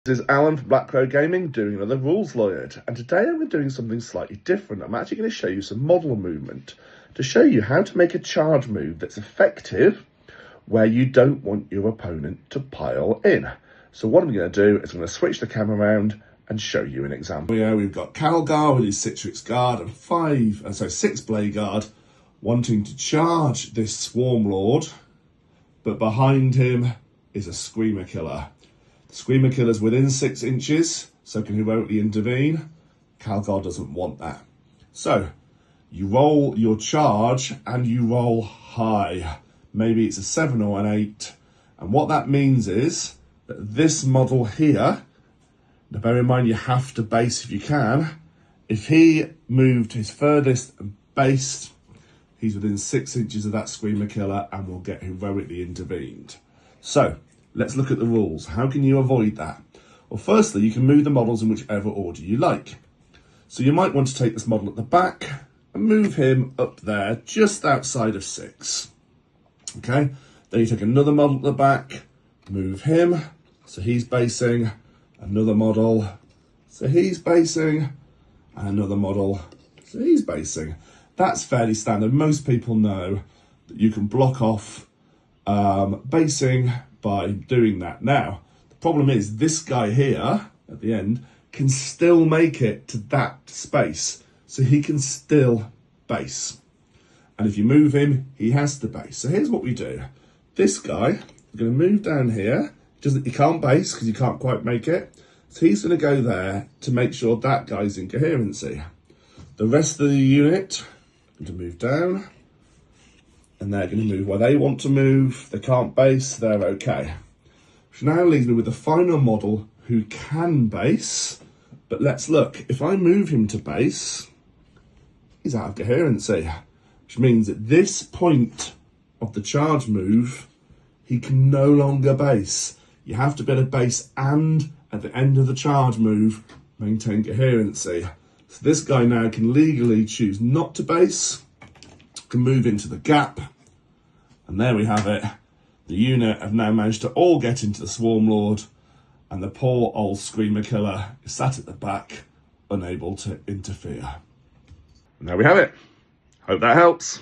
This is Alan from Black Crow Gaming doing another Rules Lawyered, and today I'm doing something slightly different. I'm actually going to show you some model movement to show you how to make a charge move that's effective where you don't want your opponent to pile in. So what I'm going to do is I'm going to switch the camera around and show you an example. Here we've got Calgar with his Citrix Guard and 6 Blade Guard wanting to charge this Swarm Lord, but behind him is a Screamer Killer. Screamer Killer's within 6 inches, so can heroically intervene. Calgar doesn't want that. So, you roll your charge and you roll high. Maybe it's a 7 or an 8. And what that means is that this model here, now bear in mind you have to base if you can. If he moved his furthest and based, he's within 6 inches of that Screamer Killer and will get heroically intervened. So, let's look at the rules. How can you avoid that? Well, firstly, you can move the models in whichever order you like. So you might want to take this model at the back and move him up there, just outside of 6. Okay, then you take another model at the back, move him, so he's basing, another model, so he's basing, and another model, so he's basing. That's fairly standard. Most people know that you can block off basing by doing that. Now, the problem is this guy here at the end can still make it to that space, so he can still base. And if you move him, he has to base. So here's what we do. This guy, we're going to move down here. He can't base because he can't quite make it. So he's going to go there to make sure that guy's in coherency. The rest of the unit are going to move down. And they're going to move where they want to move. They can't base, they're okay. Which now leaves me with the final model who can base. But let's look. If I move him to base, he's out of coherency. Which means at this point of the charge move, he can no longer base. You have to be able to base and, at the end of the charge move, maintain coherency. So this guy now can legally choose not to base, can move into the gap, and there we have it. The unit have now managed to all get into the Swarm Lord, and the poor old Screamer Killer is sat at the back, unable to interfere. And there we have it. Hope that helps.